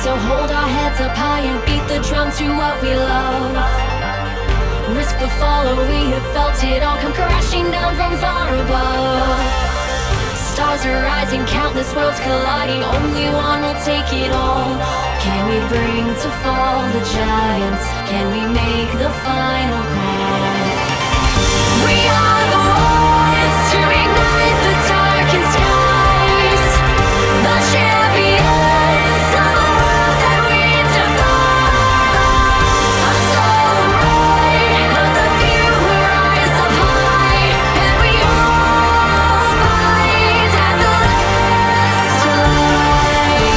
So hold our heads up high and beat the drum to what we love. Risk the fall, or we have felt it all come crashing down from far above. Stars are rising, countless worlds colliding, only one will take it all. Can we bring to fall the giants? Can we make the final call? We are the ones to ignite the darkened skies, the champions of the world that we defy. A solo ride of the few who rise up high, and we all fight at the last light.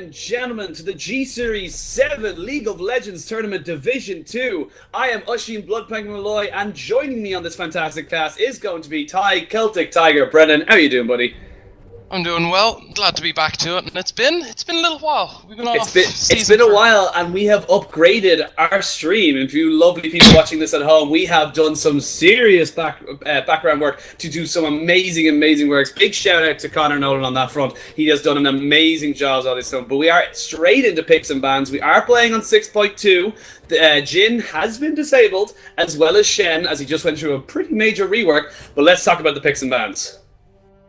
and gentlemen, to the G-Series 7 League of Legends Tournament Division 2. I am Usheen Bloodpenguin Malloy, and joining me on this fantastic cast is going to be Ty Celtic Tiger. Brennan, how are you doing, buddy? I'm doing well. Glad to be back to it. And it's been a little while. We've been off. It's been a while, and we have upgraded our stream. And for you lovely people watching this at home, we have done some serious background work to do some amazing works. Big shout out to Connor Nolan on that front. He has done an amazing job on this stuff. But we are straight into picks and bans. We are playing on 6.2. Jin has been disabled, as well as Shen, as he just went through a pretty major rework. But let's talk about the picks and bans.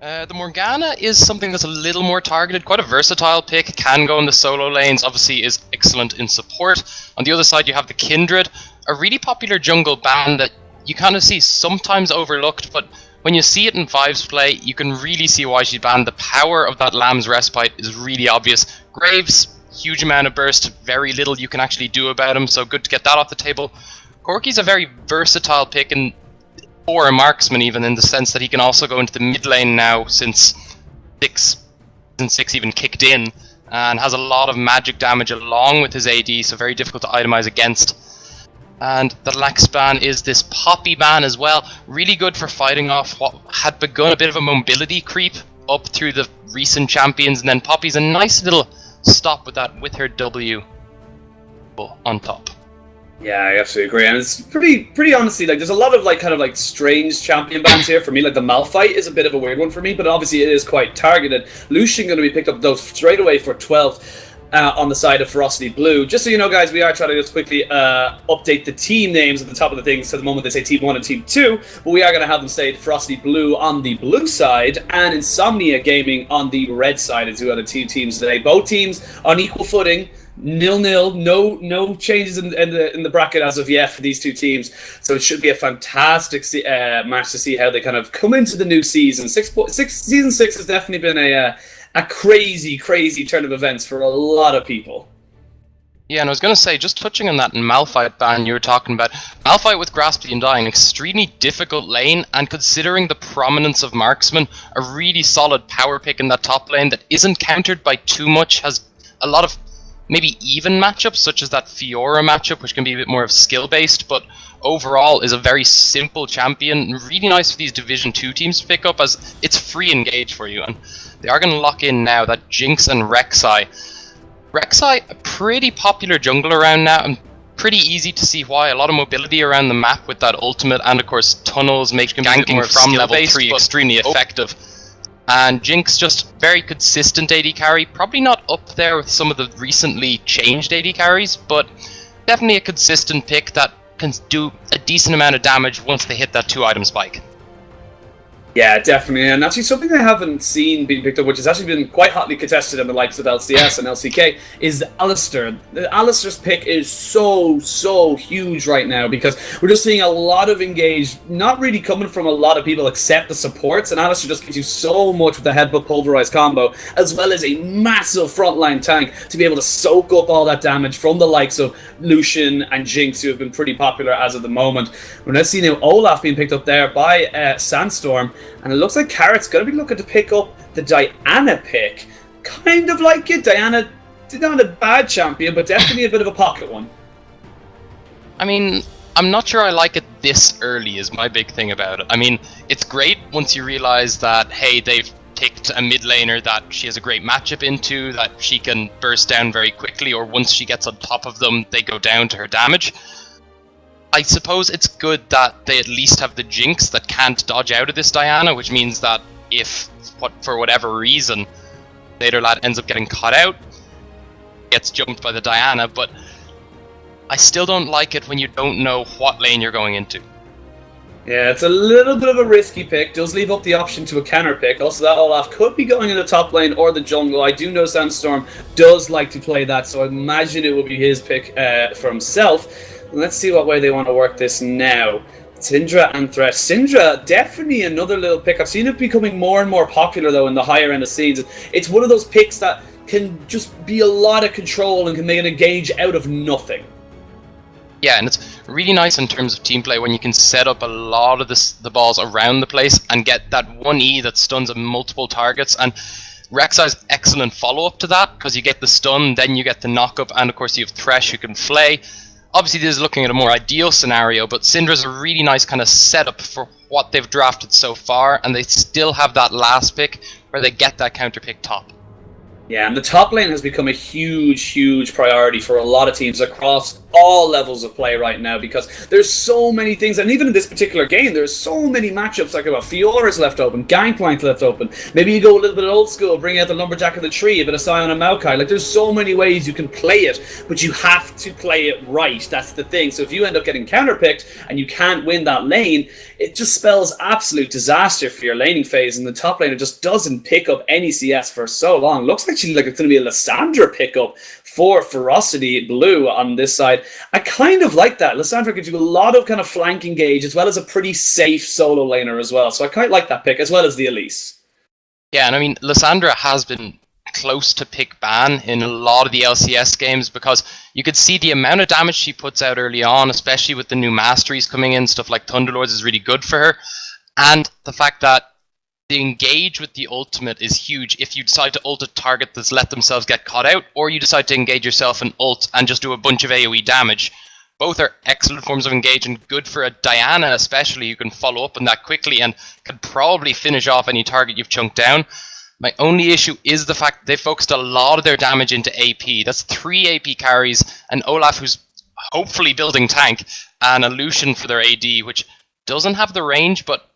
The Morgana is something that's a little more targeted, quite a versatile pick, can go in the solo lanes, obviously is excellent in support. On the other side you have the Kindred, a really popular jungle ban that you kind of see sometimes overlooked, but when you see it in Vive's play, you can really see why she's banned. The power of that Lamb's Respite is really obvious. Graves, huge amount of burst, very little you can actually do about him, so good to get that off the table. Corki's a very versatile pick, and or a marksman even, in the sense that he can also go into the mid lane now since Season 6 even kicked in, and has a lot of magic damage along with his AD, so very difficult to itemize against. And the Lax ban is this Poppy ban as well, really good for fighting off what had begun a bit of a mobility creep up through the recent champions, and then Poppy's a nice little stop with that with her W on top. Yeah, I absolutely agree, and it's pretty honestly, like, there's a lot of kind of strange champion bans here for me. Like the Malphite is a bit of a weird one for me, but obviously it is quite targeted. Lucian going to be picked up though straight away for 12th on the side of Ferocity Blue. Just so you know, guys, we are trying to just quickly update the team names at the top of the thing. So at the moment they say Team 1 and Team 2, but we are going to have them say Ferocity Blue on the blue side and Insomnia Gaming on the red side as two other teams today. Both teams on equal footing. 0-0, no changes in the bracket as of yet for these two teams, so it should be a fantastic match to see how they kind of come into the new season. Season 6 has definitely been a crazy turn of events for a lot of people. Yeah, and I was going to say, just touching on that Malphite ban you were talking about, Malphite with Grasp the Undying, extremely difficult lane, and considering the prominence of Marksman, a really solid power pick in that top lane that isn't countered by too much, has a lot of maybe even matchups, such as that Fiora matchup, which can be a bit more of skill-based, but overall is a very simple champion. Really nice for these Division 2 teams to pick up, as it's free engage for you, and they are going to lock in now that Jinx and Rek'Sai. Rek'Sai, a pretty popular jungler around now, and pretty easy to see why. A lot of mobility around the map with that ultimate, and of course tunnels make ganking from level 3 extremely effective. And Jinx, just very consistent AD carry, probably not up there with some of the recently changed AD carries, but definitely a consistent pick that can do a decent amount of damage once they hit that 2-item spike. Yeah, definitely, and actually something I haven't seen being picked up, which has actually been quite hotly contested in the likes of LCS and LCK, is Alistar. Alistar's pick is so huge right now, because we're just seeing a lot of engage, not really coming from a lot of people except the supports, and Alistar just gives you so much with the Headbutt Pulverize combo, as well as a massive frontline tank to be able to soak up all that damage from the likes of Lucian and Jinx, who have been pretty popular as of the moment. We're now seeing now Olaf being picked up there by Sandstorm, and it looks like Carrot's going to be looking to pick up the Diana pick. Kind of like it. Diana, not a bad champion, but definitely a bit of a pocket one. I mean, I'm not sure I like it this early is my big thing about it. I mean, it's great once you realize that, hey, they've picked a mid laner that she has a great matchup into, that she can burst down very quickly, or once she gets on top of them, they go down to her damage. I suppose it's good that they at least have the Jinx that can't dodge out of this Diana, which means that if, for whatever reason, Vader Lad ends up getting caught out, gets jumped by the Diana, but I still don't like it when you don't know what lane you're going into. Yeah, it's a little bit of a risky pick. Does leave up the option to a counter pick. Also, that Olaf could be going in the top lane or the jungle. I do know Sandstorm does like to play that, so I imagine it will be his pick for himself. Let's see what way they want to work this now. Syndra and Thresh. Syndra, definitely another little pick. I've seen it becoming more and more popular, though, in the higher end of seeds. It's one of those picks that can just be a lot of control and can make an engage out of nothing. Yeah, and it's really nice in terms of team play when you can set up a lot of the balls around the place and get that 1E that stuns multiple targets. And Rek'Sai's excellent follow-up to that, because you get the stun, then you get the knock-up, and of course you have Thresh who can flay. Obviously this is looking at a more ideal scenario, but Syndra's a really nice kind of setup for what they've drafted so far, and they still have that last pick where they get that counter pick top. Yeah, and the top lane has become a huge priority for a lot of teams across all levels of play right now, because there's so many things, and even in this particular game, there's so many matchups. Like about Fiora's left open, Gangplank left open. Maybe you go a little bit old school, bring out the Lumberjack of the Tree, a bit of Sion and Maokai. Like, there's so many ways you can play it, but you have to play it right. That's the thing. So if you end up getting counterpicked and you can't win that lane, it just spells absolute disaster for your laning phase, and the top laner just doesn't pick up any CS for so long. Looks actually like it's going to be a Lissandra pickup for Ferocity Blue on this side. I kind of like that. Lissandra gives you a lot of kind of flank engage, as well as a pretty safe solo laner as well. So I quite like that pick, as well as the Elise. Yeah, and I mean, Lissandra has been close to pick ban in a lot of the LCS games, because you could see the amount of damage she puts out early on, especially with the new masteries coming in. Stuff like Thunderlords is really good for her. And the fact that the engage with the ultimate is huge if you decide to ult a target that's let themselves get caught out, or you decide to engage yourself and ult and just do a bunch of AoE damage. Both are excellent forms of engage, and good for a Diana especially, who can follow up on that quickly and could probably finish off any target you've chunked down. My only issue is the fact that they focused a lot of their damage into AP. That's 3 AP carries, and Olaf, who's hopefully building tank, and a Lucian for their AD, which doesn't have the range, but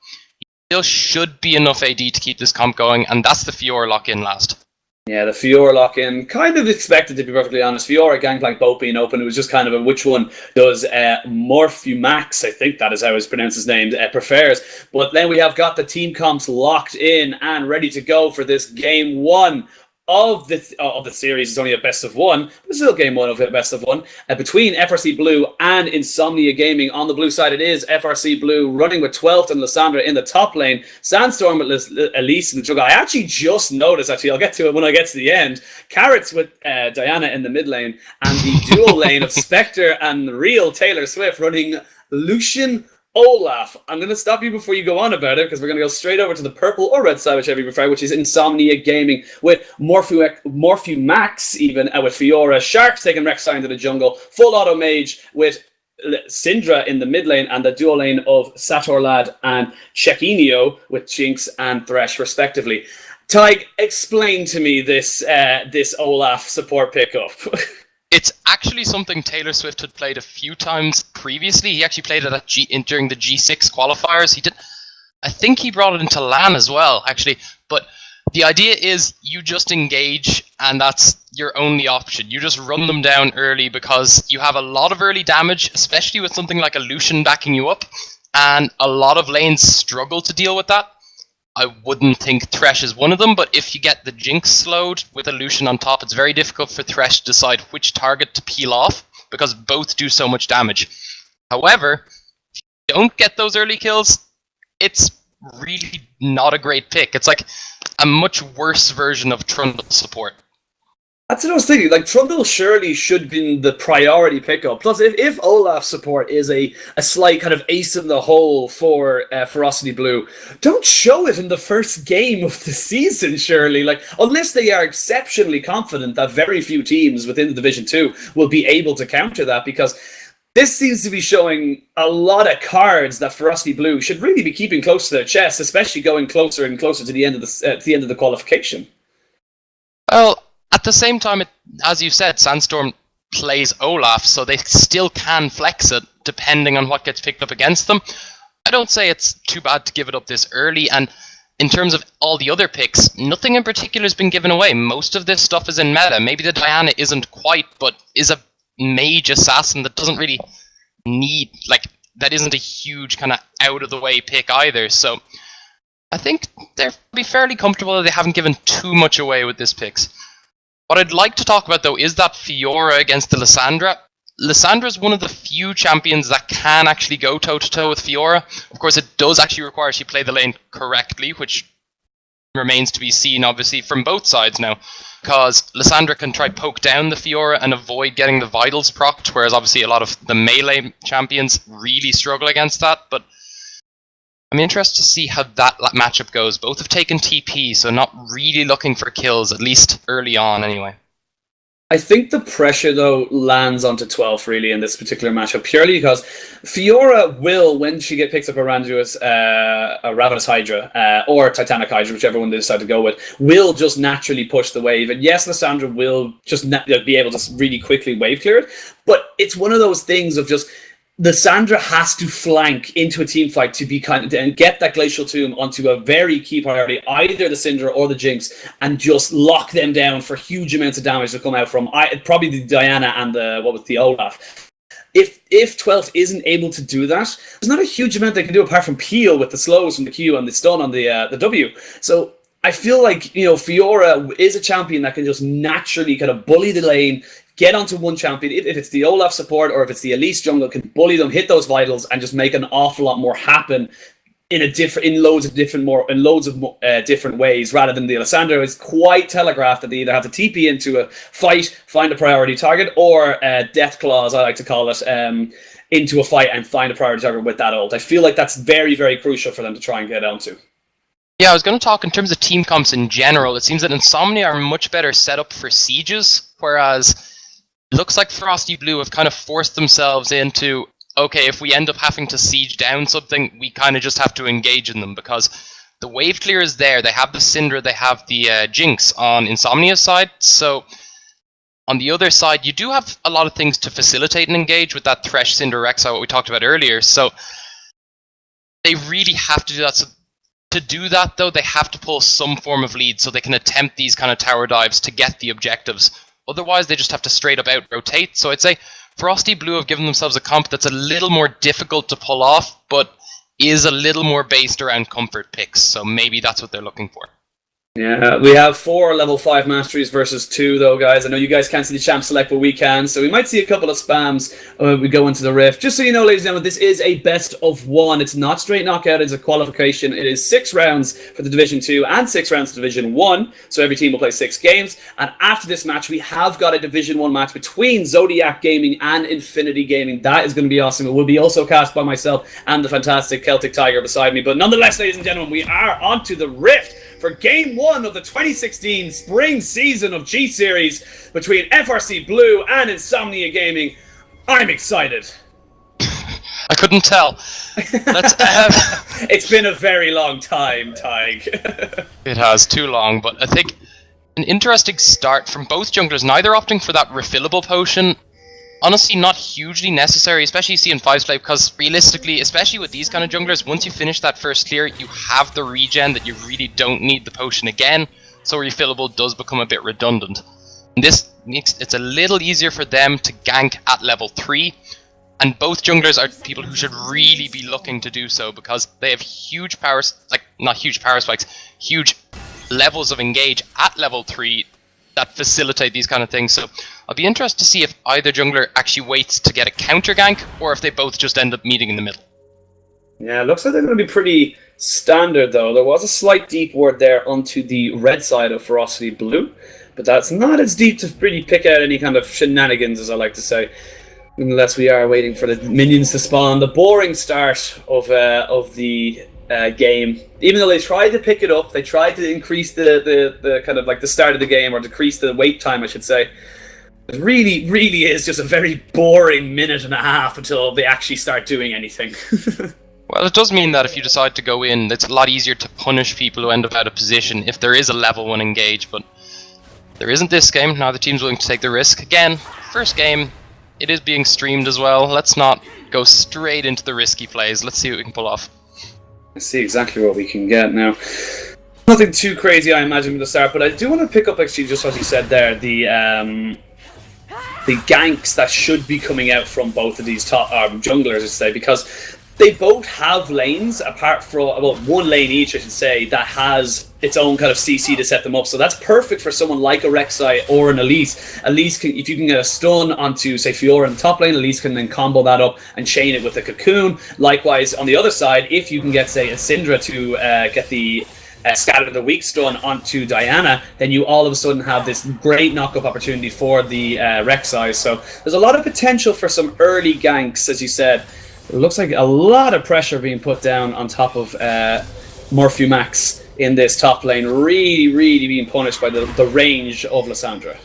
still should be enough AD to keep this comp going, and that's the Fiora lock-in last. Yeah, the Fiora lock-in, kind of expected, to be perfectly honest. Fiora, Gangplank both being open. It was just kind of a which one does Morphumax, I think that is how it's pronounced his name, prefers. But then we have got the team comps locked in and ready to go for this game one of the series. It's only a best of one, but it's still game one of a best of one, between FRC Blue and Insomnia Gaming. On the blue side, it is FRC Blue running with 12th and Lissandra in the top lane, Sandstorm with Elise in the jungle. I actually just noticed, I'll get to it when I get to the end, Carrots with Diana in the mid lane, and the dual lane of Spectre and the real Taylor Swift running Lucian Olaf. I'm going to stop you before you go on about it, because we're going to go straight over to the purple or red side, whichever you prefer, which is Insomnia Gaming with Morphumax, even with Fiora. Sharks taking Rek'Sai into the jungle. Full auto mage with Syndra in the mid lane, and the dual lane of Satorlad and Chekinio with Jinx and Thresh, respectively. Tig, explain to me this Olaf support pickup. It's actually something Taylor Swift had played a few times previously. He actually played it during the G6 qualifiers. I think he brought it into LAN as well, actually. But the idea is you just engage, and that's your only option. You just run them down early, because you have a lot of early damage, especially with something like a Lucian backing you up, and a lot of lanes struggle to deal with that. I wouldn't think Thresh is one of them, but if you get the Jinx slowed with a Lucian on top, it's very difficult for Thresh to decide which target to peel off, because both do so much damage. However, if you don't get those early kills, it's really not a great pick. It's like a much worse version of Trundle support. That's what I was thinking. Like, Trundle surely should be the priority pickup. Plus, if Olaf support is a slight kind of ace in the hole for Ferocity Blue, don't show it in the first game of the season, surely. Like, unless they are exceptionally confident that very few teams within the Division 2 will be able to counter that, because this seems to be showing a lot of cards that Ferocity Blue should really be keeping close to their chest, especially going closer and closer to the end of the qualification. Well, at the same time, as you said, Sandstorm plays Olaf, so they still can flex it depending on what gets picked up against them. I don't say it's too bad to give it up this early, and in terms of all the other picks, nothing in particular has been given away. Most of this stuff is in meta. Maybe the Diana isn't quite, but is a mage assassin that doesn't really need, that isn't a huge kind of out-of-the-way pick either, so I think they're be fairly comfortable that they haven't given too much away with this picks. What I'd like to talk about, though, is that Fiora against the Lissandra. Lissandra is one of the few champions that can actually go toe-to-toe with Fiora. Of course, it does actually require she play the lane correctly, which remains to be seen, obviously, from both sides now. Because Lissandra can try poke down the Fiora and avoid getting the Vitals procced, whereas obviously a lot of the melee champions really struggle against that. But I'm interested to see how that matchup goes. Both have taken TP, so not really looking for kills, at least early on anyway. I think the pressure, though, lands onto 12 really in this particular matchup, purely because Fiora will, when she picks up a Ravenous Hydra, or Titanic Hydra, whichever one they decide to go with, will just naturally push the wave. And yes, Lissandra will just be able to really quickly wave clear it, but it's one of those things of just Lissandra has to flank into a team fight to be and get that Glacial Tomb onto a very key priority, either the Syndra or the Jinx, and just lock them down for huge amounts of damage to come out from probably the Diana and the Olaf. If 12th isn't able to do that, there's not a huge amount they can do apart from peel with the slows from the Q and the stun on the W. So I feel like, Fiora is a champion that can just naturally kind of bully the lane, get onto one champion. If it's the Olaf support or if it's the Elise jungle, can bully them, hit those vitals, and just make an awful lot more happen in loads of different ways, rather than the Alessandro is quite telegraphed that they either have to TP into a fight, find a priority target, or death claws, I like to call it, into a fight and find a priority target with that ult. I feel like that's very, very crucial for them to try and get onto. Yeah, I was going to talk in terms of team comps in general. It seems that Insomnia are much better set up for sieges, whereas it looks like Frosty Blue have kind of forced themselves into, okay, if we end up having to siege down something, we kind of just have to engage in them, because the wave clear is there. They have the Syndra, they have the Jinx on Insomnia's side. So on the other side, you do have a lot of things to facilitate and engage with that Thresh, Syndra, Rek'Sai, what we talked about earlier. So they really have to do that. So to do that, though, they have to pull some form of lead so they can attempt these kind of tower dives to get the objectives. Otherwise, they just have to straight up out rotate. So I'd say Frosty Blue have given themselves a comp that's a little more difficult to pull off, but is a little more based around comfort picks. So maybe that's what they're looking for. Yeah, we have 4 level 5 masteries versus 2, though, guys. I know you guys can't see the champ select, but we can. So we might see a couple of spams when we go into the rift. Just so you know, ladies and gentlemen, this is a best of 1. It's not straight knockout. It's a qualification. It is 6 rounds for the Division 2 and 6 rounds for Division 1. So every team will play 6 games. And after this match, we have got a Division 1 match between Zodiac Gaming and Infinity Gaming. That is going to be awesome. It will be also cast by myself and the fantastic Celtic Tiger beside me. But nonetheless, ladies and gentlemen, we are on to the rift for Game 1 of the 2016 spring season of G-Series between FRC Blue and Insomnia Gaming. I'm excited. I couldn't tell. Let's, It's been a very long time, Tig. It has, too long, but I think an interesting start from both junglers, neither opting for that refillable potion. Honestly, not hugely necessary, especially you see in 5's play, because realistically, especially with these kind of junglers, once you finish that first clear, you have the regen that you really don't need the potion again, so refillable does become a bit redundant. And this makes it's a little easier for them to gank at level 3, and both junglers are people who should really be looking to do so, because they have huge power, not huge power spikes, huge levels of engage at level 3 that facilitate these kind of things. So I'll be interested to see if either jungler actually waits to get a counter gank, or if they both just end up meeting in the middle. Yeah, looks like they're going to be pretty standard, though. There was a slight deep ward there onto the red side of Ferocity Blue, but that's not as deep to really pick out any kind of shenanigans, as I like to say. Unless we are waiting for the minions to spawn. The boring start of the game. Even though they tried to pick it up, they tried to increase the kind of like the start of the game, or decrease the wait time, I should say. It really, really is just a very boring minute and a half until they actually start doing anything. Well, it does mean that if you decide to go in, it's a lot easier to punish people who end up out of position if there is a level 1 engage, but there isn't this game. Now the team's willing to take the risk. Again, first game, it is being streamed as well. Let's not go straight into the risky plays. Let's see what we can pull off. Let's see exactly what we can get now. Nothing too crazy, I imagine, from the start, but I do want to pick up, actually, just what you said there, the ganks that should be coming out from both of these top junglers, I should say, because they both have lanes, apart from, well, one lane each, I should say, that has its own kind of CC to set them up. So that's perfect for someone like a Rek'Sai or an Elise. Elise, if you can get a stun onto, say, Fiora in the top lane, Elise can then combo that up and chain it with a cocoon. Likewise, on the other side, if you can get, say, a Syndra to get the scatter the weak stun onto Diana, then you all of a sudden have this great knock-up opportunity for the Rek'Sai. So there's a lot of potential for some early ganks, as you said. It looks like a lot of pressure being put down on top of Morphumax in this top lane. Really, really being punished by the range of Lissandra.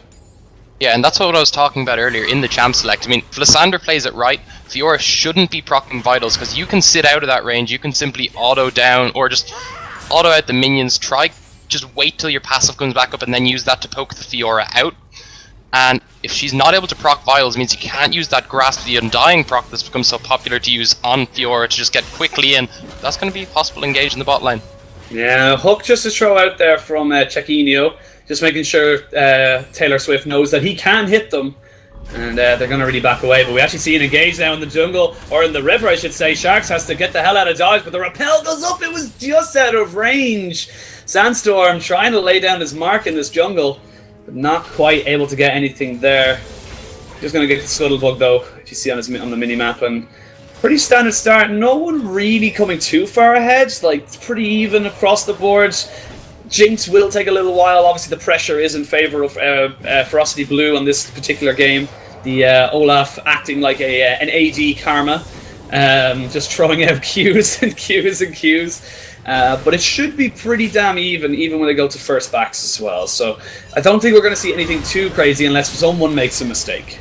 Yeah, and that's what I was talking about earlier in the champ select. I mean, if Lissandra plays it right, Fiora shouldn't be proccing vitals, because you can sit out of that range, you can simply auto down, or just auto out the minions, just wait till your passive comes back up and then use that to poke the Fiora out. And if she's not able to proc vitals, it means you can't use that Grasp the Undying proc that's become so popular to use on Fiora to just get quickly in. That's going to be possible engage in the bot lane. Yeah, hook just to throw out there from Chequinho. Just making sure Taylor Swift knows that he can hit them, and they're going to really back away. But we actually see an engage now in the jungle, or in the river, I should say. Sharks has to get the hell out of dodge, but the rappel goes up. It was just out of range. Sandstorm trying to lay down his mark in this jungle, but not quite able to get anything there. Just going to get the Scuttlebug, though, if you see on the mini-map. And pretty standard start. No one really coming too far ahead. Like, it's pretty even across the board. Jinx will take a little while. Obviously, the pressure is in favor of Ferocity Blue on this particular game. The Olaf acting like an AD Karma, just throwing out Qs and Qs and Qs. But it should be pretty damn even when they go to first backs as well. So I don't think we're going to see anything too crazy unless someone makes a mistake.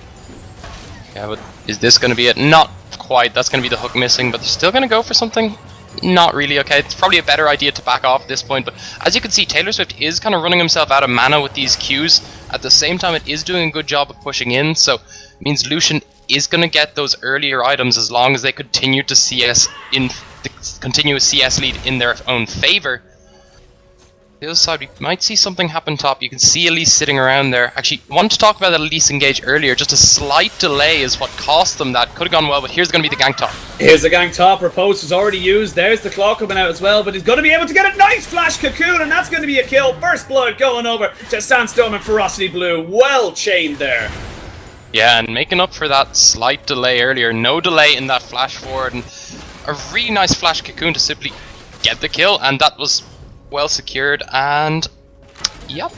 Yeah, but is this going to be it? Not quite. That's going to be the hook missing, but they're still going to go for something. Not really. Okay, it's probably a better idea to back off at this point, but as you can see, Taylor Swift is kind of running himself out of mana with these Qs. At the same time, it is doing a good job of pushing in, so it means Lucian is going to get those earlier items as long as they continue to CS in the continuous CS lead in their own favor. The other side, we might see something happen top. You can see Elise sitting around there. Actually, I wanted to talk about that Elise engage earlier. Just a slight delay is what cost them that. Could have gone well, but here's going to be the gank top. Here's the gank top. Repose was already used. There's the claw coming out as well, but he's going to be able to get a nice flash cocoon, and that's going to be a kill. First blood going over to Sandstorm and Ferocity Blue. Well chained there. Yeah, and making up for that slight delay earlier. No delay in that flash forward, and a really nice flash cocoon to simply get the kill, and that was well secured, and yep.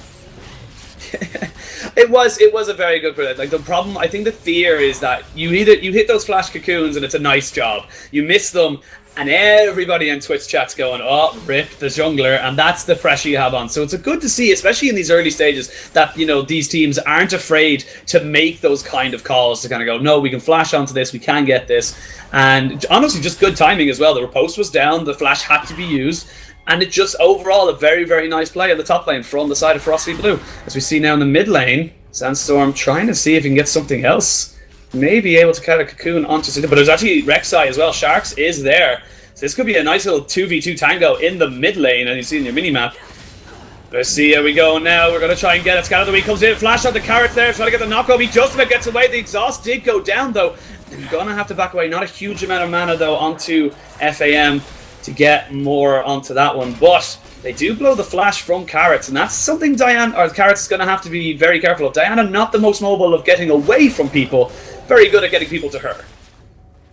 It was a very good product. Like, the problem, I think the fear is that you hit those flash cocoons and it's a nice job. You miss them and everybody in Twitch chat's going, oh, rip the jungler, and that's the pressure you have on. So it's good to see, especially in these early stages, that, you know, these teams aren't afraid to make those kind of calls to kind of go, no, we can flash onto this, we can get this. And honestly, just good timing as well. The riposte was down, the flash had to be used. And it just overall a very, very nice play on the top lane from the side of Ferocity Blue. As we see now in the mid lane, Sandstorm trying to see if he can get something else. Maybe able to cut a cocoon onto City, but there's actually Rek'Sai as well. Sharks is there. So this could be a nice little 2v2 tango in the mid lane, as you see in your mini-map. Let's see how we go now. We're going to try and get it. Scatter the Week comes in. Flash on the carrots there. Trying to get the knockoff. He just about gets away. The exhaust did go down, though. They're going to have to back away. Not a huge amount of mana, though, onto FAM to get more onto that one, but they do blow the flash from Carrots, and that's something Carrots is going to have to be very careful of. Diana, not the most mobile of getting away from people, very good at getting people to her.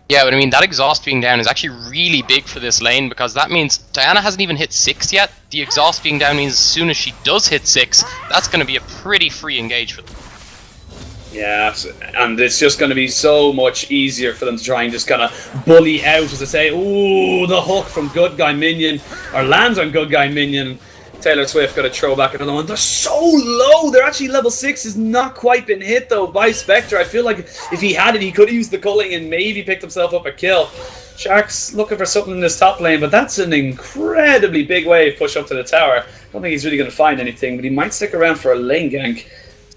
Yeah, but I mean, that exhaust being down is actually really big for this lane, because that means Diana hasn't even hit 6 yet. The exhaust being down means as soon as she does hit 6, that's going to be a pretty free engage for them. Yeah, and it's just going to be so much easier for them to try and just kind of bully out, as I say. Ooh, the hook from Good Guy Minion, or lands on Good Guy Minion. Taylor Swift got to throw back another one. They're so low. They're actually level 6 has not quite been hit, though, by Spectre. I feel like if he had it, he could have used the culling and maybe picked himself up a kill. Sharks looking for something in this top lane, but that's an incredibly big wave push up to the tower. I don't think he's really going to find anything, but he might stick around for a lane gank.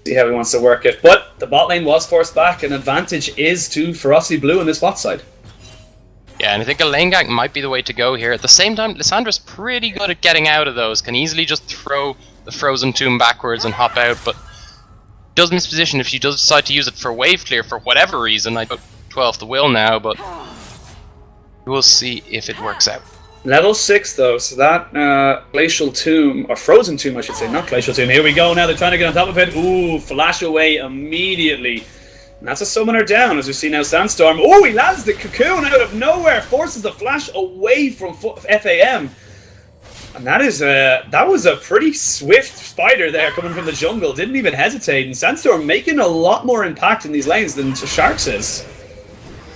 See how he wants to work it. But the bot lane was forced back, and advantage is to Ferocity Blue on this bot side. Yeah, and I think a lane gank might be the way to go here. At the same time, Lissandra's pretty good at getting out of those. Can easily just throw the Frozen Tomb backwards and hop out, but does miss position if she does decide to use it for wave clear for whatever reason. I put 12 the will now, but we'll see if it works out. Level 6 though, so that Glacial Tomb, or Frozen Tomb I should say, not Glacial Tomb. Here we go now, they're trying to get on top of it. Ooh, flash away immediately. And that's a summoner down, as we see now Sandstorm. Oh, he lands the cocoon out of nowhere, forces the flash away from FAM. And that was a pretty swift spider there coming from the jungle, didn't even hesitate. And Sandstorm making a lot more impact in these lanes than Sharks is.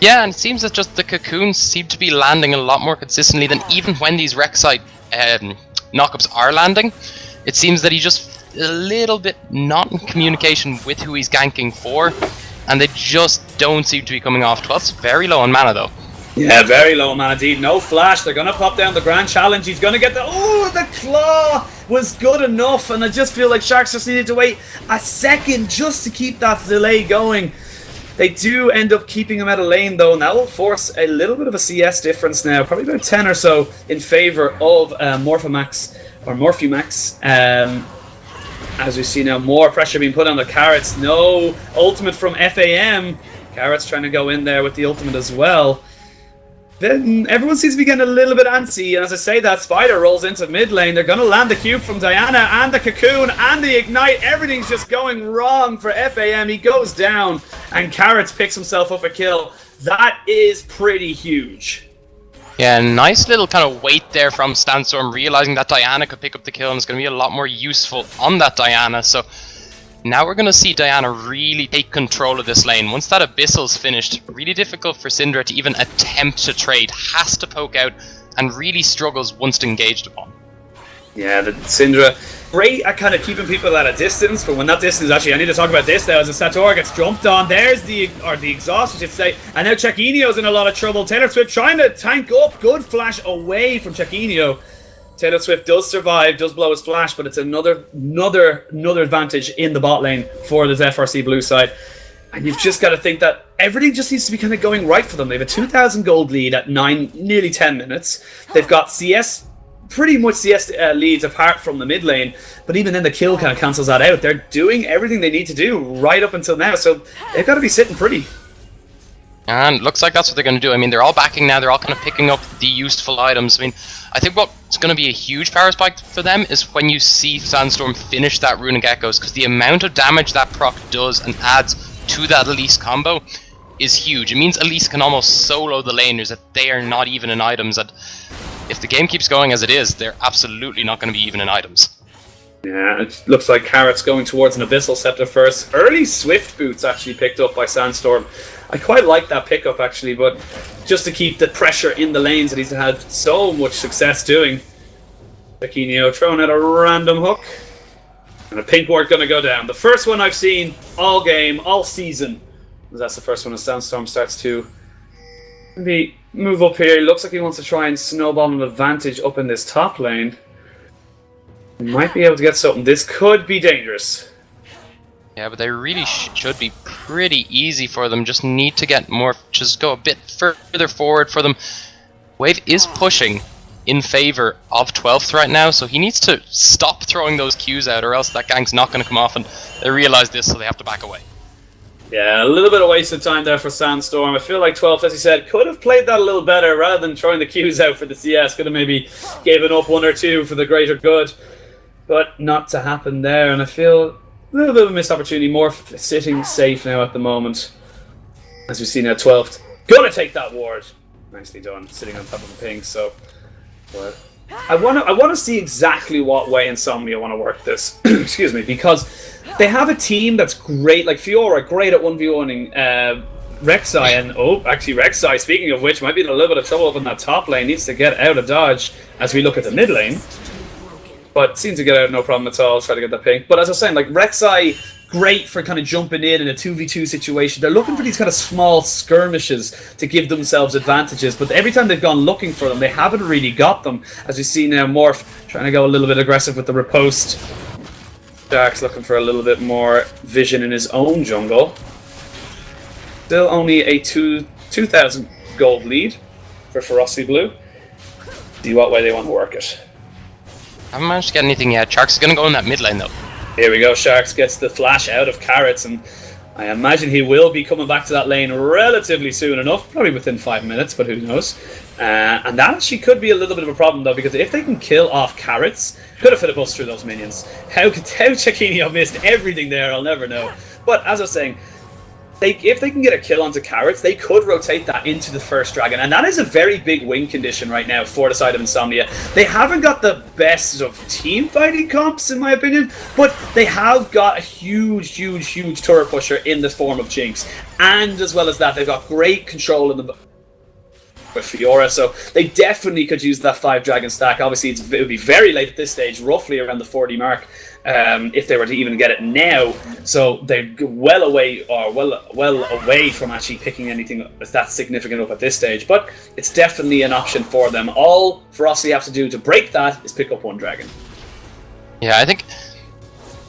Yeah, and it seems that just the cocoons seem to be landing a lot more consistently than even when these Rek'Sai knockups are landing. It seems that he just a little bit not in communication with who he's ganking for, and they just don't seem to be coming off. 12's very low on mana though. Yeah, very low mana indeed. No flash. They're going to pop down the Grand Challenge. He's going to get the... Oh, the claw was good enough. And I just feel like Sharks just needed to wait a second just to keep that delay going. They do end up keeping him out of lane, though, and that will force a little bit of a CS difference now. Probably about 10 or so in favor of Morphomax, or Morphumax. As we see now, more pressure being put on the Carrots. No ultimate from FAM. Carrots trying to go in there with the ultimate as well. Then everyone seems to be getting a little bit antsy, and as I say that, Spider rolls into mid lane. They're going to land the cube from Diana, and the cocoon, and the ignite. Everything's just going wrong for FAM. He goes down, and Carrots picks himself up a kill. That is pretty huge. Yeah, nice little kind of wait there from Sandstorm, realizing that Diana could pick up the kill, and it's going to be a lot more useful on that Diana. So now we're going to see Diana really take control of this lane. Once that Abyssal's finished, really difficult for Syndra to even attempt to trade. Has to poke out and really struggles once engaged upon. Yeah, the Syndra, great at kind of keeping people at a distance, but when that distance, actually, I need to talk about this now, as the Sator gets jumped on. There's the exhaust, I should say, and now Chequinho's in a lot of trouble. Taylor Swift trying to tank up, good flash away from Chequinho. Taylor Swift does survive, does blow his flash, but it's another advantage in the bot lane for this FRC blue side. And you've just got to think that everything just needs to be kind of going right for them. They have a 2,000 gold lead at nearly 10 minutes. They've got CS, pretty much CS leads apart from the mid lane, but even then the kill kind of cancels that out. They're doing everything they need to do right up until now, so they've got to be sitting pretty. And looks like that's what they're going to do. I mean, they're all backing now. They're all kind of picking up the useful items. I mean, I think what's going to be a huge power spike for them is when you see Sandstorm finish that Runic Echoes, because the amount of damage that proc does and adds to that Elise combo is huge. It means Elise can almost solo the laners, that they are not even in items. That if the game keeps going as it is, they're absolutely not going to be even in items. Yeah, it looks like Carrots going towards an Abyssal Scepter first. Early Swift Boots actually picked up by Sandstorm. I quite like that pickup actually, but just to keep the pressure in the lanes that he's had so much success doing. Chequinho throwing out a random hook. And a pink ward going to go down. The first one I've seen all game, all season. That's the first one as Sandstorm starts to maybe move up here. He looks like he wants to try and snowball an advantage up in this top lane. He might be able to get something. This could be dangerous. Yeah, but they really should be pretty easy for them. Just need to get more, just go a bit further forward for them. Wave is pushing in favor of 12th right now, so he needs to stop throwing those Qs out, or else that gang's not going to come off, and they realize this, so they have to back away. Yeah, a little bit of wasted time there for Sandstorm. I feel like 12th, as he said, could have played that a little better rather than throwing the Qs out for the CS. Could have maybe given up one or two for the greater good, but not to happen there, and I feel a little bit of a missed opportunity. More sitting safe now at the moment. As we see now, 12th gonna take that ward. Nicely done, sitting on top of the ping. So, but I want to see exactly what way Insomnia want to work this. Excuse me, because they have a team that's great, like Fiora, great at 1v1ing Rek'Sai, and actually Rek'Sai, speaking of which, might be in a little bit of trouble up in that top lane. Needs to get out of dodge as we look at the mid lane. But seems to get out no problem at all, try to get that ping. But as I was saying, like Rek'Sai, great for kind of jumping in a 2v2 situation. They're looking for these kind of small skirmishes to give themselves advantages. But every time they've gone looking for them, they haven't really got them. As we see now, Morph trying to go a little bit aggressive with the riposte. Dark's looking for a little bit more vision in his own jungle. Still only a 2,000 gold lead for Ferocity Blue. See what way they want to work it. I haven't managed to get anything yet. Sharks is going to go in that mid lane though. Here we go, Sharks gets the flash out of Carrots, and I imagine he will be coming back to that lane relatively soon enough, probably within 5 minutes, but who knows. And that actually could be a little bit of a problem though, because if they can kill off Carrots, could have fit a bus through those minions. How Chequinho missed everything there, I'll never know. But as I was saying, if they can get a kill onto Carrots, they could rotate that into the first dragon, and that is a very big win condition right now for the side of Insomnia. They haven't got the best of team fighting comps, in my opinion, but they have got a huge turret pusher in the form of Jinx, and as well as that, they've got great control in the with Fiora, so they definitely could use that 5 dragon stack. Obviously, it would be very late at this stage, roughly around the 40 mark, if they were to even get it now. So they're well away from actually picking anything that significant up at this stage. But it's definitely an option for them. All Ferocity have to do to break that is pick up 1 dragon. Yeah, I think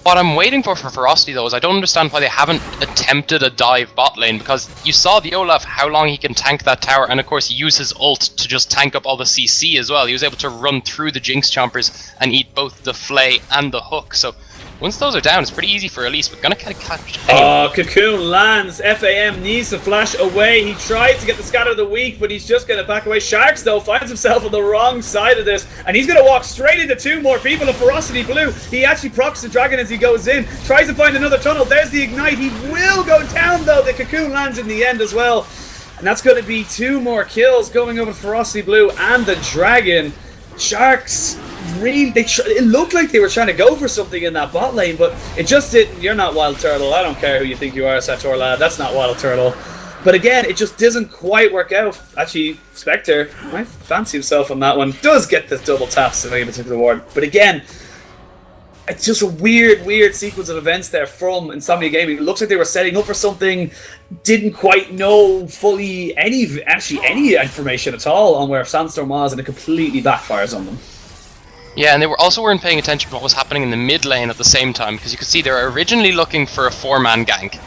what I'm waiting for Ferocity, though, is I don't understand why they haven't attempted a dive bot lane, because you saw the Olaf, how long he can tank that tower, and of course use his ult to just tank up all the CC as well. He was able to run through the Jinx Chompers and eat both the Flay and the Hook, so once those are down, it's pretty easy for Elise. We're gonna catch anyone. Oh, Cocoon lands. FAM needs to flash away. He tries to get the scatter of the week, but he's just gonna back away. Sharks, though, finds himself on the wrong side of this, and he's gonna walk straight into 2 more people of Ferocity Blue. He actually procs the dragon as he goes in, tries to find another tunnel. There's the ignite. He will go down, though. The Cocoon lands in the end as well, and that's gonna be 2 more kills going over Ferocity Blue and the dragon. Sharks, really, it looked like they were trying to go for something in that bot lane, but it just didn't. You're not Wild Turtle. I don't care who you think you are, Sator lad. That's not Wild Turtle. But again, it just doesn't quite work out. Actually, Spectre might fancy himself on that one. Does get the double taps to take the ward. But again, it's just a weird sequence of events there from Insomnia Gaming. It looks like they were setting up for something, didn't quite know fully any information at all on where Sandstorm was, and it completely backfires on them. Yeah, and they weren't paying attention to what was happening in the mid lane at the same time, because you could see they were originally looking for a 4-man gank,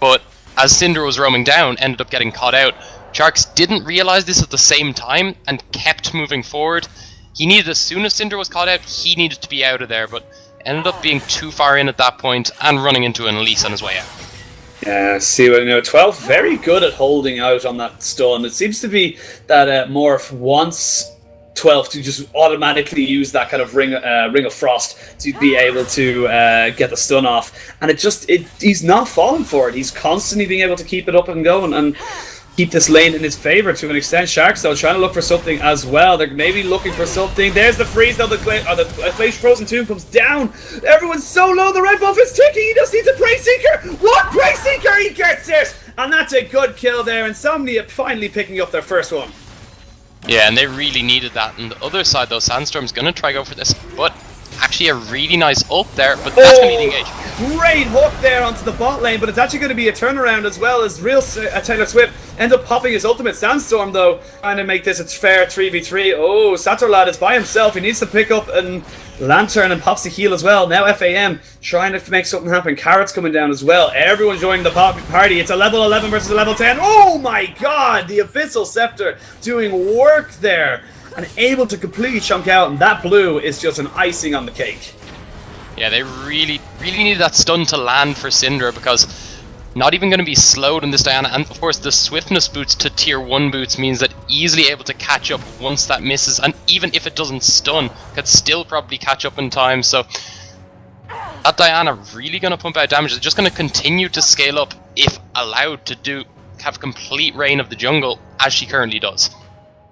but as Syndra was roaming down, ended up getting caught out. Sharks didn't realize this at the same time and kept moving forward. He needed, as soon as Syndra was caught out, he needed to be out of there, but ended up being too far in at that point and running into an Elise on his way out. Yeah, see what 12 very good at holding out on that stun. It seems to be that Morph wants 12 to just automatically use that kind of ring of frost to be able to get the stun off, and he's not falling for it. He's constantly being able to keep it up and going and keep this lane in his favor to an extent. Sharks, though, trying to look for something as well. They're maybe looking for something. There's the freeze, though. The Frozen Tomb comes down. Everyone's so low. The red buff is ticking. He just needs a Prey Seeker. What Prey Seeker? He gets it, and that's a good kill there. Insomnia finally picking up their first one. Yeah, and they really needed that. And the other side, though, Sandstorm's going to try go for this, but actually a really nice ult there, but that's going to be the engage. Great hook there onto the bot lane, but it's actually going to be a turnaround as well, as real Taylor Swift ends up popping his ultimate. Sandstorm, though, trying to make this a fair 3v3. Oh, Sator lad is by himself. He needs to pick up a Lantern and pops the heal as well. Now FAM trying to make something happen. Carrots coming down as well. Everyone joining the party. It's a level 11 versus a level 10. Oh my god, the Abyssal Scepter doing work there and able to completely chunk out, and that blue is just an icing on the cake. Yeah, they really needed that stun to land for Syndra, because not even going to be slowed in this Diana, and of course the swiftness boots to tier 1 boots means that easily able to catch up once that misses, and even if it doesn't stun, could still probably catch up in time. So that Diana really going to pump out damage. They're just going to continue to scale up if allowed to have complete reign of the jungle, as she currently does.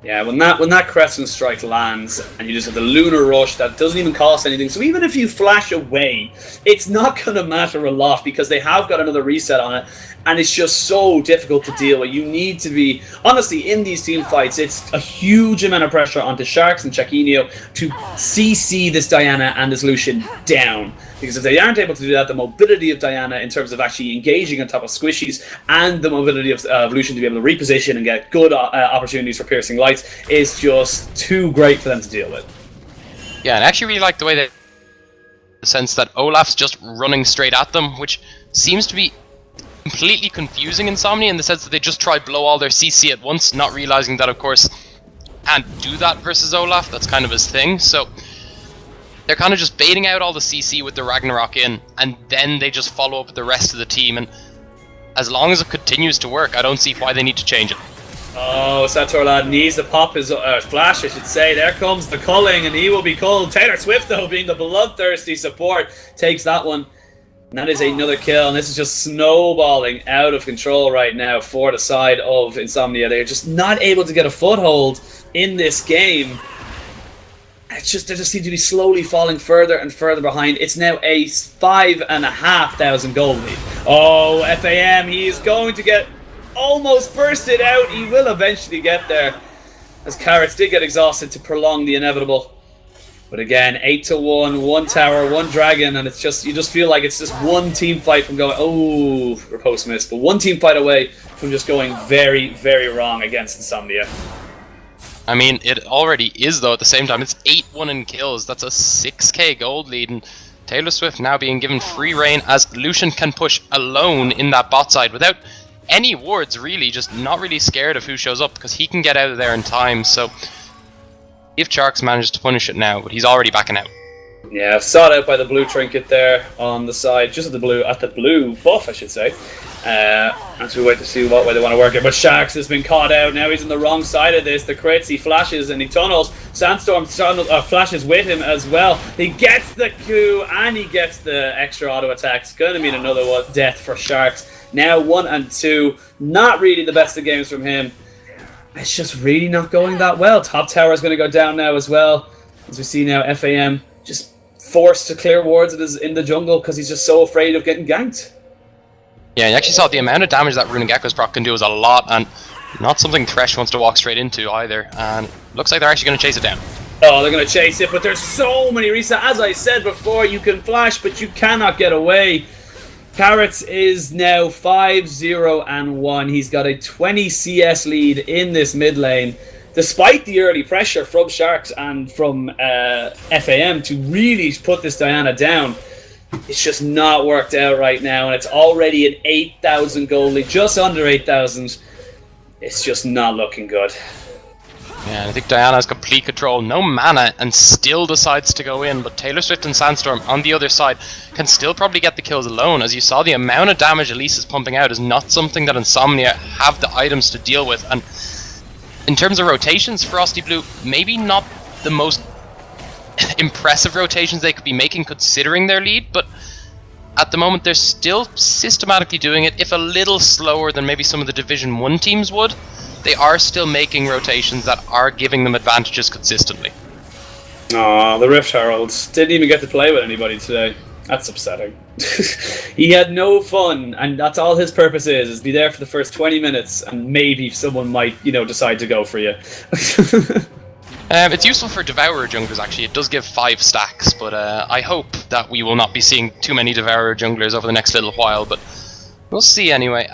Yeah, when that Crescent Strike lands and you just have the Lunar Rush that doesn't even cost anything, so even if you flash away, it's not going to matter a lot because they have got another reset on it, and it's just so difficult to deal with. You need to be, honestly, in these team fights, it's a huge amount of pressure onto Sharks and Chaquinho to CC this Diana and this Lucian down. Because if they aren't able to do that, the mobility of Diana in terms of actually engaging on top of squishies and the mobility of Lucian to be able to reposition and get good opportunities for piercing lights is just too great for them to deal with. Yeah, and I actually really like the way that, the sense that Olaf's just running straight at them, which seems to be completely confusing Insomnia in the sense that they just try blow all their CC at once, not realizing that, of course, can't do that versus Olaf. That's kind of his thing. So they're kind of just baiting out all the CC with the Ragnarok in, and then they just follow up with the rest of the team. And as long as it continues to work, I don't see why they need to change it. Oh, Sator lad needs to pop his flash, I should say. There comes the culling, and he will be culled. Taylor Swift, though, being the bloodthirsty support, takes that one. And that is another kill, and this is just snowballing out of control right now for the side of Insomnia. They're just not able to get a foothold in this game. It's just, they just seem to be slowly falling further and further behind. It's now a 5,500 gold lead. Oh, FAM, he is going to get almost bursted out. He will eventually get there, as Carrots did get exhausted to prolong the inevitable. But again, 8-1, one tower, one dragon, and it's just, you just feel like it's just one team fight from going, oh, riposte miss, but one team fight away from just going very, very wrong against Insomnia. I mean, it already is, though, at the same time. It's 8-1 in kills. That's a 6k gold lead, and Taylor Swift now being given free reign as Lucian can push alone in that bot side without any wards, really, just not really scared of who shows up because he can get out of there in time. So if Sharks manages to punish it now, but he's already backing out. Yeah, sought out by the blue trinket there on the side, just at the blue buff, I should say. As we wait to see what way they want to work it. But Sharks has been caught out. Now he's on the wrong side of this. The crits, he flashes and he tunnels. Sandstorm flashes with him as well. He gets the Q and he gets the extra auto attack. It's going to mean another one death for Sharks. Now 1 and 2. Not really the best of games from him. It's just really not going that well. Top tower is going to go down now as well. As we see now, FAM just forced to clear wards in the jungle because he's just so afraid of getting ganked. Yeah, you actually saw the amount of damage that Runic Echo's proc can do is a lot, and not something Thresh wants to walk straight into either. And looks like they're actually going to chase it down. Oh, they're going to chase it, but there's so many resets. As I said before, you can flash, but you cannot get away. Carrots is now 5-0-1. He's got a 20 CS lead in this mid lane, despite the early pressure from Sharks and from FAM to really put this Diana down. It's just not worked out right now, and it's already an 8,000 gold lead, just under 8,000. It's just not looking good. Yeah, and I think Diana has complete control, no mana, and still decides to go in, but Taylor Swift and Sandstorm on the other side can still probably get the kills alone. As you saw, the amount of damage Elise is pumping out is not something that Insomnia have the items to deal with, and in terms of rotations, Frosty Blue, maybe not the most impressive rotations they could be making considering their lead, but at the moment they're still systematically doing it, if a little slower than maybe some of the Division 1 teams would. They are still making rotations that are giving them advantages consistently. Aw, the Rift Heralds didn't even get to play with anybody today. That's upsetting. He had no fun, and that's all his purpose is be there for the first 20 minutes, and maybe someone might, decide to go for you. It's useful for Devourer junglers, actually. It does give 5 stacks, but I hope that we will not be seeing too many Devourer junglers over the next little while, but we'll see anyway.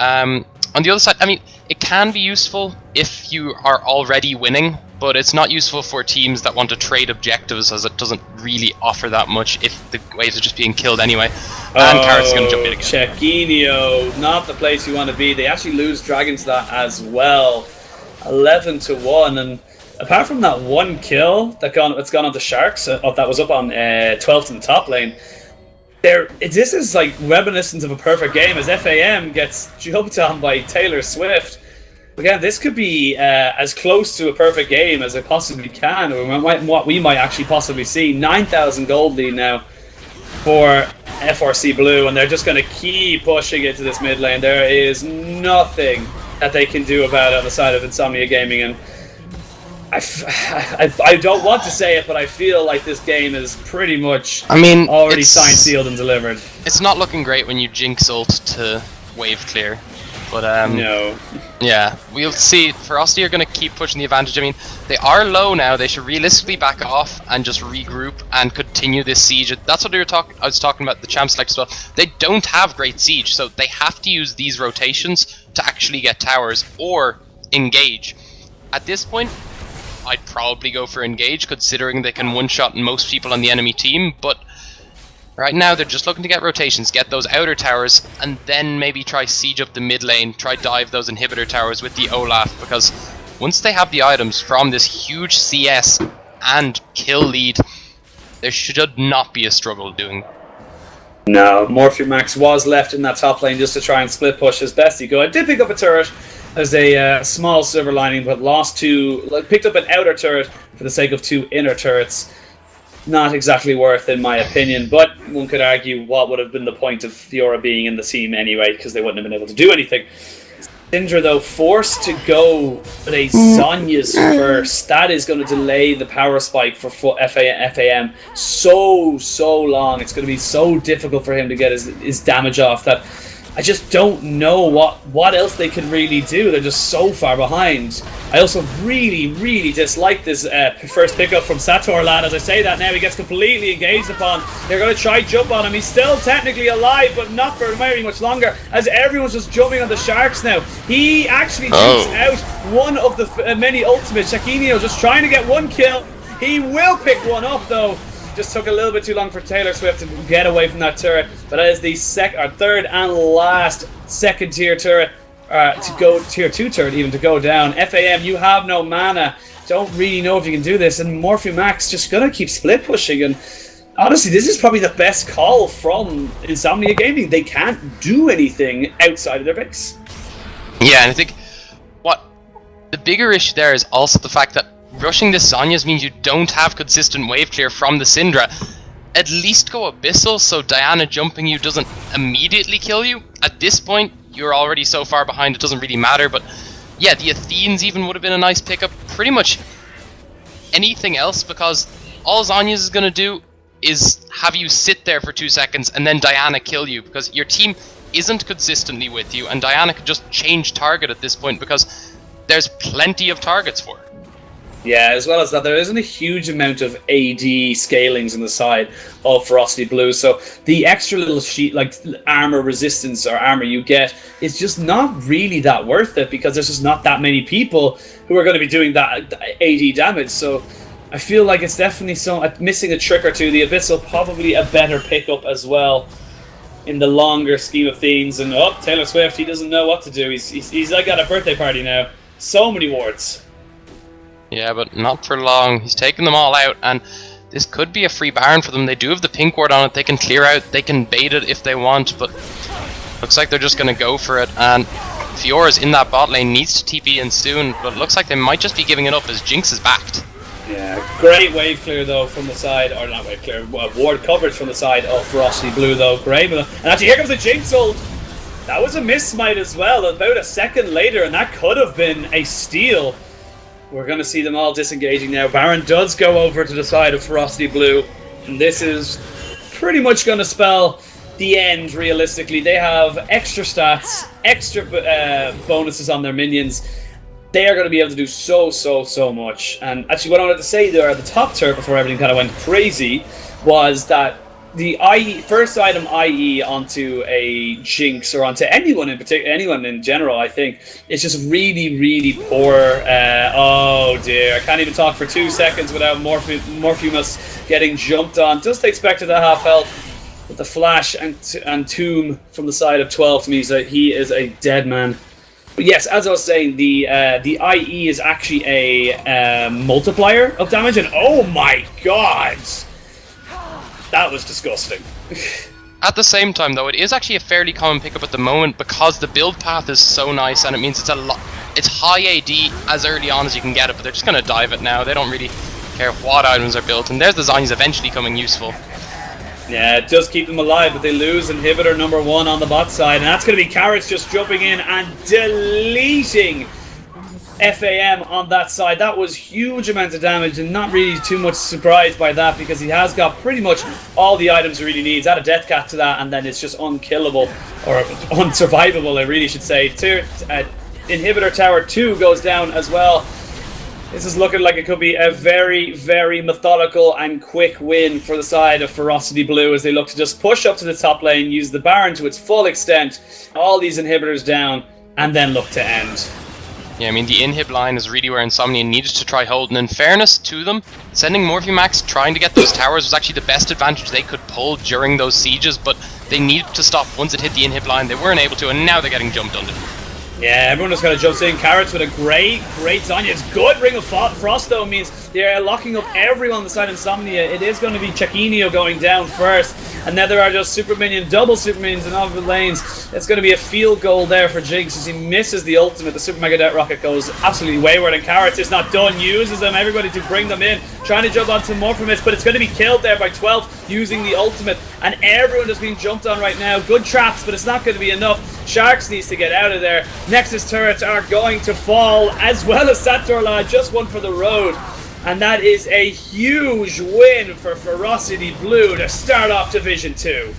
On the other side, I mean, it can be useful if you are already winning, but it's not useful for teams that want to trade objectives, as it doesn't really offer that much if the waves are just being killed anyway. And Carrot's going to jump in again. Cecchino, not the place you want to be. They actually lose Dragon's that as well. 11-1, and apart from that one kill that's gone on to Sharks, that was up on 12th in the top lane, this is like reminiscent of a perfect game as FAM gets jumped on by Taylor Swift. Again, this could be as close to a perfect game as it possibly can, or what we might actually possibly see. 9,000 gold lead now for FRC Blue, and they're just going to keep pushing it to this mid lane. There is nothing that they can do about it on the side of Insomnia Gaming, and I don't want to say it, but I feel like this game is pretty much already signed, sealed, and delivered. It's not looking great when you jinx ult to wave clear, but no. Yeah, we'll see. Ferocity are going to keep pushing the advantage. I mean, they are low now. They should realistically back off and just regroup and continue this siege. That's what I was talking about the champ select as well. They don't have great siege, so they have to use these rotations to actually get towers or engage. At this point, I'd probably go for engage, considering they can one-shot most people on the enemy team, but right now they're just looking to get rotations, get those outer towers, and then maybe try siege up the mid lane, try dive those inhibitor towers with the Olaf, because once they have the items from this huge CS and kill lead, there should not be a struggle doing. No, Morphumax was left in that top lane just to try and split push as best he could. Did pick up a turret as a small silver lining, but picked up an outer turret for the sake of 2 inner turrets. not exactly worth, in my opinion. But one could argue what would have been the point of Fiora being in the team anyway, because they wouldn't have been able to do anything. Syndra, though, forced to go with a Sonya's first. That is going to delay the power spike for FAM so long. It's going to be so difficult for him to get his damage off that I just don't know what else they can really do. They're just so far behind. I also really dislike this first pickup from Sator Lad. As I say that now, he gets completely engaged upon. They're going to try jump on him. He's still technically alive, but not for very much longer, as everyone's just jumping on the Sharks now. He actually jumps out one of the many ultimates. Shaquinho just trying to get one kill. He will pick one up, though. Just took a little bit too long for Taylor Swift to get away from that turret. But that is the third and last second tier turret to go, tier 2 turret even, to go down. FAM, you have no mana. Don't really know if you can do this. And Morphew just going to keep split pushing. And honestly, this is probably the best call from Insomnia Gaming. They can't do anything outside of their base. Yeah, and I think the bigger issue there is also the fact that rushing the Zhonya's means you don't have consistent wave clear from the Syndra. At least go Abyssal so Diana jumping you doesn't immediately kill you. At this point, you're already so far behind it doesn't really matter, but yeah, the Athenes even would have been a nice pickup. Pretty much anything else, because all Zhonya's is going to do is have you sit there for 2 seconds and then Diana kill you, because your team isn't consistently with you, and Diana could just change target at this point because there's plenty of targets for her. Yeah, as well as that, there isn't a huge amount of AD scalings on the side of Ferocity Blue, so the extra little sheet, like armor resistance or armor you get, is just not really that worth it, because there's just not that many people who are going to be doing that AD damage. So I feel like it's definitely missing a trick or two. The Abyssal probably a better pickup as well in the longer scheme of things. And Taylor Swift, he doesn't know what to do. He's like at a birthday party now. So many wards. Yeah, but not for long. He's taking them all out, and this could be a free Baron for them. They do have the pink ward on it. They can clear out, they can bait it if they want, but looks like they're just going to go for it. And Fiora's in that bot lane, needs to TP in soon, but it looks like they might just be giving it up as Jinx is backed. Yeah, great wave clear though from the side, or not wave clear, ward coverage from the side of Ferocity Blue though. Great, and actually here comes the Jinx ult. That was a miss smite as well, about a second later, and that could have been a steal. We're going to see them all disengaging now. Baron does go over to the side of Ferocity Blue, and this is pretty much going to spell the end, realistically. They have extra stats, extra bonuses on their minions. They are going to be able to do so much. And actually what I wanted to say there at the top turret before everything kind of went crazy was that the first item IE onto a Jinx or onto anyone in particular, anyone in general, I think, is just really poor. Oh dear, I can't even talk for 2 seconds without Morpheus getting jumped on. Just expected to have health, with the flash and tomb from the side of 12 to me, so he is a dead man. But yes, as I was saying, the IE is actually a multiplier of damage, and oh my god! That was disgusting. At the same time, though, it is actually a fairly common pickup at the moment because the build path is so nice, and it means it's high AD as early on as you can get it, but they're just going to dive it now. They don't really care what items are built, and there's the Zhonya's eventually coming useful. Yeah, it does keep them alive, but they lose inhibitor number 1 on the bot side, and that's going to be Carrots just jumping in and deleting FAM on that side. That was huge amounts of damage, and not really too much surprised by that, because he has got pretty much all the items he really needs. Add a Death Cat to that, and then it's just unkillable, or unsurvivable, I really should say. Inhibitor Tower 2 goes down as well. This is looking like it could be a very methodical and quick win for the side of Ferocity Blue as they look to just push up to the top lane, use the Baron to its full extent, all these inhibitors down, and then look to end. Yeah, I mean, the inhib line is really where Insomnia needed to try holding. In fairness to them, sending Morphew trying to get those towers was actually the best advantage they could pull during those sieges, but they needed to stop once it hit the inhib line. They weren't able to, and now they're getting jumped under. Yeah, everyone just kind of jumps in. Carrots with a great Zhonya. It's good. Ring of Frost, though, means they're locking up everyone on the side of Insomnia. It is going to be Chaquinho going down first. And now there are just super minion, double super minions in opposite lanes. It's going to be a field goal there for Jinx as he misses the ultimate. The Super Mega Death Rocket goes absolutely wayward, and Carrots is not done. Uses them, everybody to bring them in, trying to jump onto Morpheus, but it's going to be killed there by 12 using the ultimate. And everyone is being jumped on right now. Good traps, but it's not going to be enough. Sharks needs to get out of there. Nexus turrets are going to fall, as well as Saturlad, just one for the road. And that is a huge win for Ferocity Blue to start off Division 2.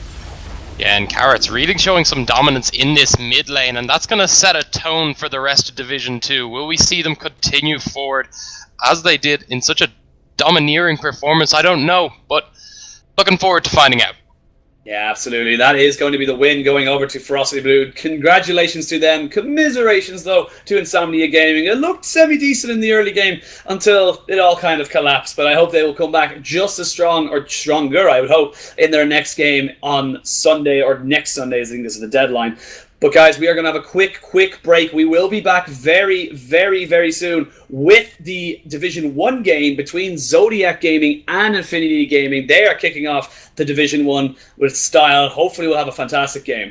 Yeah, and Carrots really showing some dominance in this mid lane, and that's going to set a tone for the rest of Division 2. Will we see them continue forward as they did in such a domineering performance? I don't know, but looking forward to finding out. Yeah, absolutely. That is going to be the win going over to Ferocity Blue. Congratulations to them. Commiserations, though, to Insomnia Gaming. It looked semi-decent in the early game until it all kind of collapsed. But I hope they will come back just as strong, or stronger, I would hope, in their next game on Sunday, or next Sunday, I think this is the deadline. But guys, we are going to have a quick break. We will be back very, very, very soon with the Division 1 game between Zodiac Gaming and Infinity Gaming. They are kicking off the Division 1 with style. Hopefully we'll have a fantastic game.